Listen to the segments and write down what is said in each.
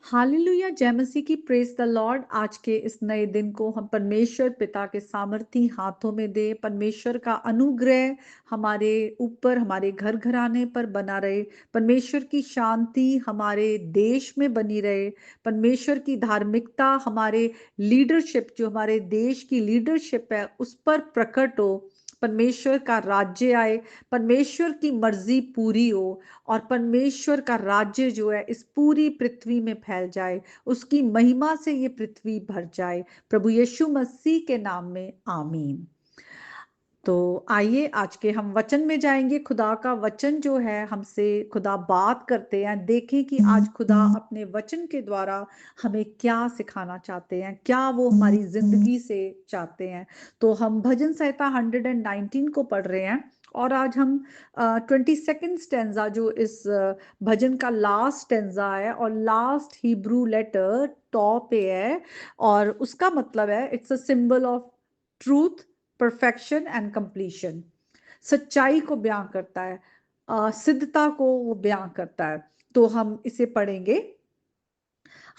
Hallelujah, जय मसीह की, praise the Lord. आज के इस नए दिन को हम परमेश्वर पिता के सामर्थी हाथों में दे। परमेश्वर का अनुग्रह हमारे ऊपर, हमारे घर घराने पर बना रहे। परमेश्वर की शांति हमारे देश में बनी रहे। परमेश्वर की धार्मिकता हमारे लीडरशिप, जो हमारे देश की लीडरशिप है, उस पर प्रकट हो। परमेश्वर का राज्य आए, परमेश्वर की मर्जी पूरी हो, और परमेश्वर का राज्य जो है इस पूरी पृथ्वी में फैल जाए। उसकी महिमा से ये पृथ्वी भर जाए। प्रभु यीशु मसीह के नाम में आमीन। तो आइए आज के हम वचन में जाएंगे। खुदा का वचन जो है, हमसे खुदा बात करते हैं। देखें कि आज खुदा अपने वचन के द्वारा हमें क्या सिखाना चाहते हैं, क्या वो हमारी जिंदगी से चाहते हैं। तो हम भजन संहिता 119 को पढ़ रहे हैं, और आज हम 22nd स्टेंजा, जो इस भजन का लास्ट स्टेंजा है और लास्ट हिब्रू लेटर टॉप पे है, और उसका मतलब है it's a symbol of truth, perfection and completion. सच्चाई को बयां करता है, सिद्धता को वो बयां करता है। तो हम इसे पढ़ेंगे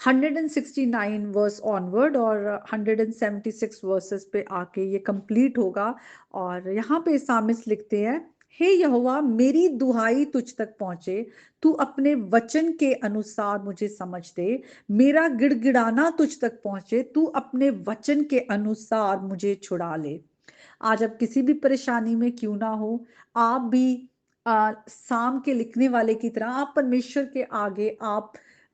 169 वर्स ऑनवर्ड, और 176 वर्सेस पे आके ये कंप्लीट होगा। और यहाँ पे सामिस लिखते हैं, हे यहोवा, मेरी दुहाई तुझ तक पहुंचे, तू अपने वचन के अनुसार मुझे समझ दे। मेरा गिड़गिड़ाना तुझ तक पहुंचे, तू अपने वचन के अनुसार मुझे छुड़ा ले। आज आप किसी भी परेशानी में क्यों ना हो, आप भी साम के लिखने वाले की तरह आप परमेश्वर के आगे आप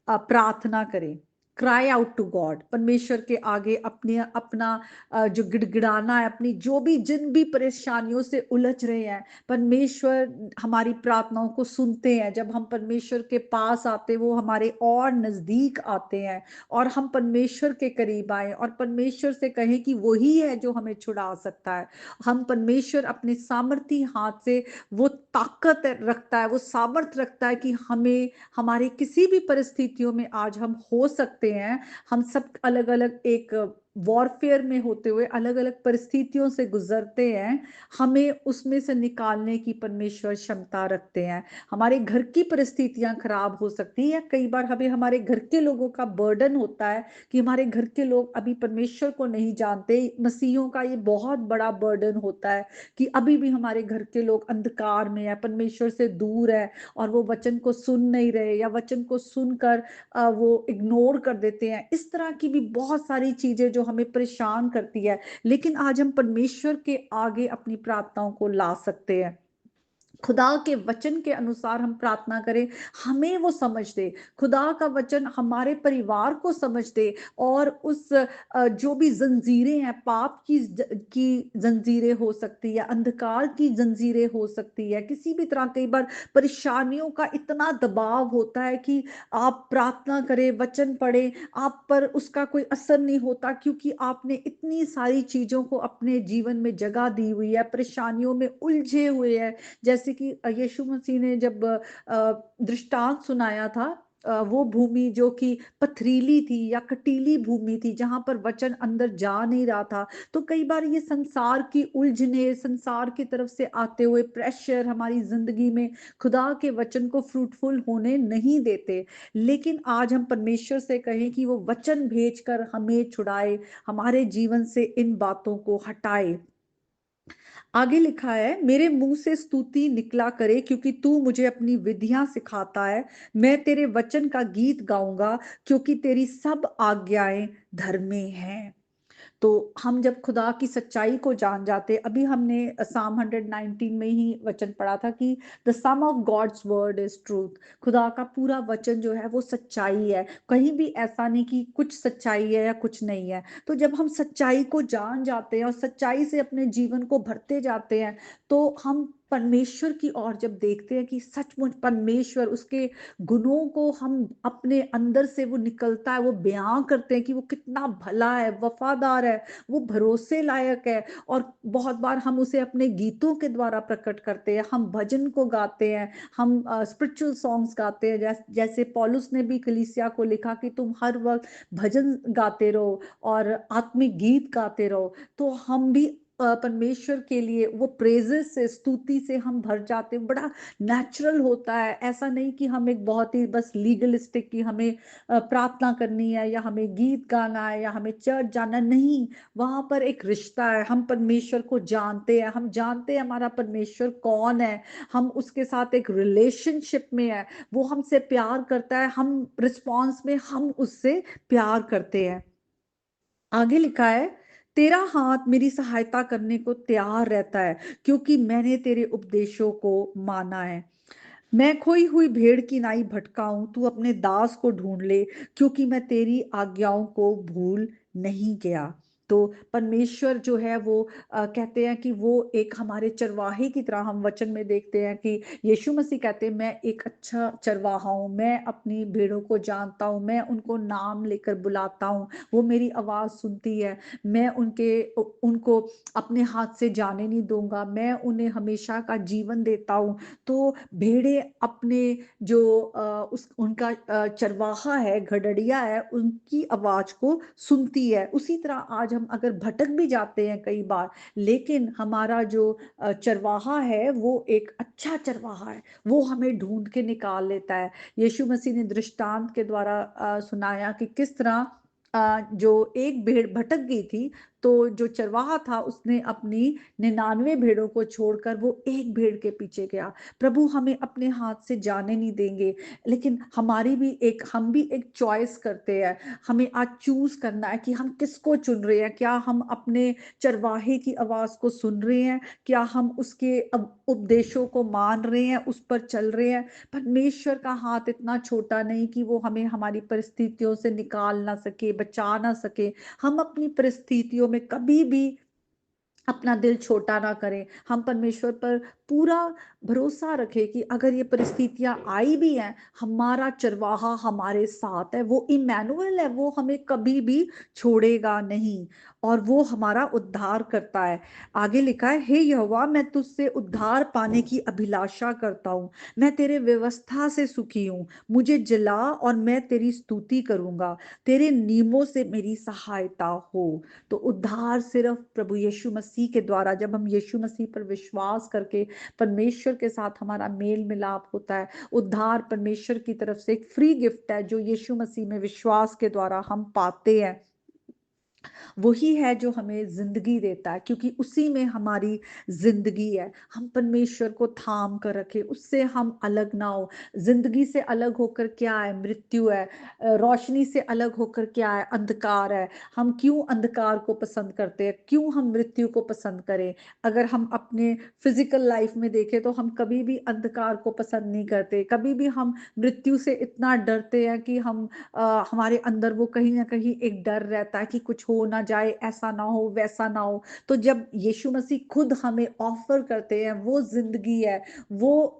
प्रार्थना करें। Cry out to God. परमेश्वर के आगे अपने अपना जो गिड़गिड़ाना है, अपनी जो भी जिन भी परेशानियों से उलझ रहे हैं, परमेश्वर हमारी प्रार्थनाओं को सुनते हैं। जब हम परमेश्वर के पास आते, वो हमारे और नजदीक आते हैं, और हम परमेश्वर के करीब आए और परमेश्वर से कहें कि वही है जो हमें छुड़ा सकता है। हम परमेश्वर अपने सामर्थी हाथ से, वो ताकत रखता है, वो सामर्थ रखता है कि हमें हमारे किसी भी परिस्थितियों में आज हम हो सकते हैं। हम सब अलग अलग एक वॉरफेयर में होते हुए अलग अलग परिस्थितियों से गुजरते हैं। हमें उसमें से निकालने की परमेश्वर क्षमता रखते हैं। हमारे घर की परिस्थितियां खराब हो सकती है, कई बार हमें हमारे घर के लोगों का बर्डन होता है कि हमारे घर के लोग अभी परमेश्वर को नहीं जानते। मसीहों का ये बहुत बड़ा बर्डन होता है कि अभी भी हमारे घर के लोग अंधकार में है, परमेश्वर से दूर है, और वो वचन को सुन नहीं रहे, या वचन को सुनकर वो इग्नोर कर देते हैं। इस तरह की भी बहुत सारी चीजें जो हमें परेशान करती है। लेकिन आज हम परमेश्वर के आगे अपनी प्रार्थनाओं को ला सकते हैं। खुदा के वचन के अनुसार हम प्रार्थना करें, हमें वो समझ दे। खुदा का वचन हमारे परिवार को समझ दे, और उस जो भी जंजीरें हैं, पाप की जंजीरें हो सकती है, अंधकार की जंजीरें हो सकती है, किसी भी तरह। कई बार परेशानियों का इतना दबाव होता है कि आप प्रार्थना करें, वचन पढ़ें, आप पर उसका कोई असर नहीं होता, क्योंकि आपने इतनी सारी चीजों को अपने जीवन में जगह दी हुई है, परेशानियों में उलझे हुए हैं। जैसे कि यीशु मसीह ने जब दृष्टांत सुनाया था, वो भूमि जो कि पथरीली थी या कटीली भूमि थी, जहां पर वचन अंदर जा नहीं रहा था। तो कई बार ये संसार की उलझने, संसार की तरफ से आते हुए प्रेशर हमारी जिंदगी में खुदा के वचन को फ्रूटफुल होने नहीं देते। लेकिन आज हम परमेश्वर से कहें कि वो वचन भेजकर हमें छुड़ाए, हमारे जीवन से इन बातों को हटाए। आगे लिखा है, मेरे मुंह से स्तुति निकला करे, क्योंकि तू मुझे अपनी विधियां सिखाता है। मैं तेरे वचन का गीत गाऊंगा, क्योंकि तेरी सब आज्ञाएं धर्मी हैं। तो हम जब खुदा की सच्चाई को जान जाते, अभी हमने साम 119 में ही वचन पढ़ा था कि the sum of God's word is truth. खुदा का पूरा वचन जो है वो सच्चाई है, कहीं भी ऐसा नहीं कि कुछ सच्चाई है या कुछ नहीं है। तो जब हम सच्चाई को जान जाते हैं और सच्चाई से अपने जीवन को भरते जाते हैं, तो हम परमेश्वर की ओर जब देखते हैं कि सचमुच परमेश्वर, उसके गुणों को हम अपने अंदर से वो निकलता है, वो बयां करते हैं कि वो कितना भला है, वफादार है, वो भरोसे लायक है। और बहुत बार हम उसे अपने गीतों के द्वारा प्रकट करते हैं, हम भजन को गाते हैं, हम स्पिरिचुअल सॉन्ग्स गाते हैं। जैसे पौलुस ने भी कलीसिया को लिखा कि तुम हर वक्त भजन गाते रहो और आत्मिक गीत गाते रहो। तो हम भी परमेश्वर के लिए वो प्रेजेस से, स्तुति से हम भर जाते हैं, बड़ा नेचुरल होता है। ऐसा नहीं कि हम एक बहुत ही बस लीगलिस्टिक की हमें प्रार्थना करनी है या हमें गीत गाना है या हमें चर्च जाना, नहीं। वहां पर एक रिश्ता है, हम परमेश्वर को जानते हैं, हम जानते हैं हमारा परमेश्वर कौन है, हम उसके साथ एक रिलेशनशिप में है, वो हमसे प्यार करता है, हम रिस्पॉन्स में हम उससे प्यार करते हैं। आगे लिखा है, तेरा हाथ मेरी सहायता करने को तैयार रहता है, क्योंकि मैंने तेरे उपदेशों को माना है। मैं खोई हुई भेड़ की नाई भटकाऊं, तू अपने दास को ढूंढ ले, क्योंकि मैं तेरी आज्ञाओं को भूल नहीं गया। तो परमेश्वर जो है वो कहते हैं कि वो एक हमारे चरवाहे की तरह, हम वचन में देखते हैं कि यीशु मसीह कहते हैं, मैं एक अच्छा चरवाहा हूँ, मैं अपनी भेड़ों को जानता हूँ, मैं उनको नाम लेकर बुलाता हूँ, वो मेरी आवाज सुनती है, मैं उनको अपने हाथ से जाने नहीं दूंगा, मैं उन्हें हमेशा का जीवन देता हूँ। तो भेड़े अपने जो उस उनका चरवाहा है, घड़ड़िया है, उनकी आवाज को सुनती है। उसी तरह आज हम अगर भटक भी जाते हैं कई बार, लेकिन हमारा जो चरवाहा है वो एक अच्छा चरवाहा है, वो हमें ढूंढ के निकाल लेता है। यीशु मसीह ने दृष्टांत के द्वारा सुनाया कि किस तरह जो एक भेड़ भटक गई थी, तो जो चरवाहा था उसने अपनी 99 भेड़ों को छोड़कर वो एक भेड़ के पीछे गया। प्रभु हमें अपने हाथ से जाने नहीं देंगे, लेकिन हम भी एक चॉइस करते हैं। हमें आज चूज करना है कि हम किसको चुन रहे हैं। क्या हम अपने चरवाहे की आवाज को सुन रहे हैं? क्या हम उसके उपदेशों को मान रहे हैं, उस पर चल रहे हैं? परमेश्वर का हाथ इतना छोटा नहीं कि वो हमें हमारी परिस्थितियों से निकाल ना सके, बचा ना सके। हम अपनी परिस्थितियों में कभी भी अपना दिल छोटा ना करें। हम परमेश्वर पर पूरा भरोसा रखें कि अगर ये परिस्थितियां आई भी हैं, हमारा चरवाहा हमारे साथ है, वो इमैनुअल है, वो हमें कभी भी छोड़ेगा नहीं, और वो हमारा उद्धार करता है। आगे लिखा है, हे यहोवा, मैं तुझसे उद्धार पाने की अभिलाषा करता हूँ, मैं तेरे व्यवस्था से सुखी हूँ। मुझे जला और मैं तेरी स्तुति करूंगा, तेरे नियमों से मेरी सहायता हो। तो उद्धार सिर्फ प्रभु यीशु मसीह के द्वारा, जब हम यीशु मसीह पर विश्वास करके परमेश्वर के साथ हमारा मेल मिलाप होता है। उद्धार परमेश्वर की तरफ से एक फ्री गिफ्ट है जो यीशु मसीह में विश्वास के द्वारा हम पाते हैं। वही है जो हमें जिंदगी देता है, क्योंकि उसी में हमारी जिंदगी है। हम परमेश्वर को थाम कर रखें, उससे हम अलग ना हो। जिंदगी से अलग होकर क्या है? मृत्यु है। रोशनी से अलग होकर क्या है? अंधकार है। हम क्यों अंधकार को पसंद करते हैं? क्यों हम मृत्यु को पसंद करें? अगर हम अपने फिजिकल लाइफ में देखें तो हम कभी भी अंधकार को पसंद नहीं करते। कभी भी हम मृत्यु से इतना डरते हैं कि हमारे अंदर वो कहीं ना कहीं एक डर रहता है कि कुछ हो ना जाए, ऐसा ना हो, वैसा ना हो। तो जब यीशु मसीह खुद हमें ऑफर करते हैं, वो जिंदगी है, वो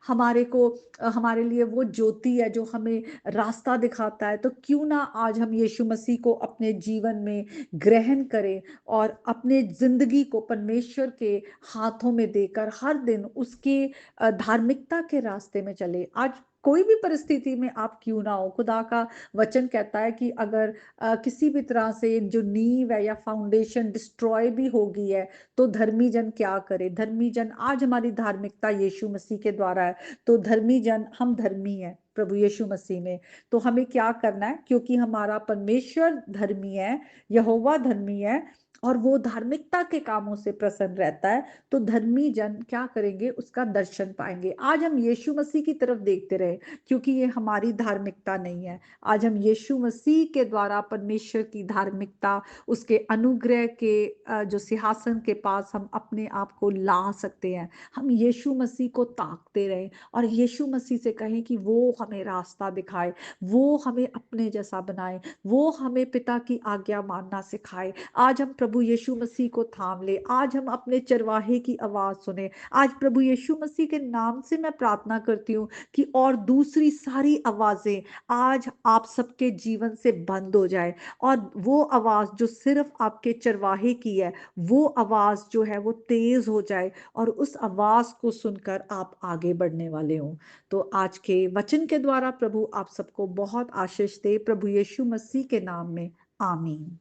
हमारे लिए वो ज्योति है जो हमें रास्ता दिखाता है, तो क्यों ना आज हम यीशु मसीह को अपने जीवन में ग्रहण करें और अपने जिंदगी को परमेश्वर के हाथों में देकर हर दिन उसके धार्मिकता के रास्ते में चले। आज कोई भी परिस्थिति में आप क्यों ना हो, खुदा का वचन कहता है कि अगर किसी भी तरह से जो नींव है या फाउंडेशन डिस्ट्रॉय भी हो गई है, तो धर्मी जन क्या करे? धर्मी जन, आज हमारी धार्मिकता यीशु मसीह के द्वारा है, तो धर्मी जन, हम धर्मी है प्रभु यीशु मसीह में। तो हमें क्या करना है? क्योंकि हमारा परमेश्वर धर्मी है, यहोवा धर्मी है, और वो धार्मिकता के कामों से प्रसन्न रहता है, तो धर्मी जन क्या करेंगे? उसका दर्शन पाएंगे। आज हम यीशु मसीह की तरफ देखते रहे, क्योंकि ये हमारी धार्मिकता नहीं है। आज हम यीशु मसीह के द्वारा परमेश्वर की धार्मिकता, उसके अनुग्रह के जो सिंहासन के पास हम अपने आप को ला सकते हैं। हम यीशु मसीह को ताकते रहे और यीशु मसीह से कहें कि वो हमें रास्ता दिखाए, वो हमें अपने जैसा बनाए, वो हमें पिता की आज्ञा मानना सिखाए। आज हम प्रभु यीशु मसीह को थाम ले, आज हम अपने चरवाहे की आवाज सुने। आज प्रभु यीशु मसीह के नाम से मैं प्रार्थना करती हूँ कि और दूसरी सारी आवाजें आज आप सबके जीवन से बंद हो जाए, और वो आवाज जो सिर्फ आपके चरवाहे की है, वो आवाज जो है वो तेज हो जाए, और उस आवाज को सुनकर आप आगे बढ़ने वाले हो। तो आज के वचन के द्वारा प्रभु आप सबको बहुत आशीष दे, प्रभु यीशु मसीह के नाम में, आमीन।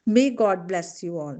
May God bless you all.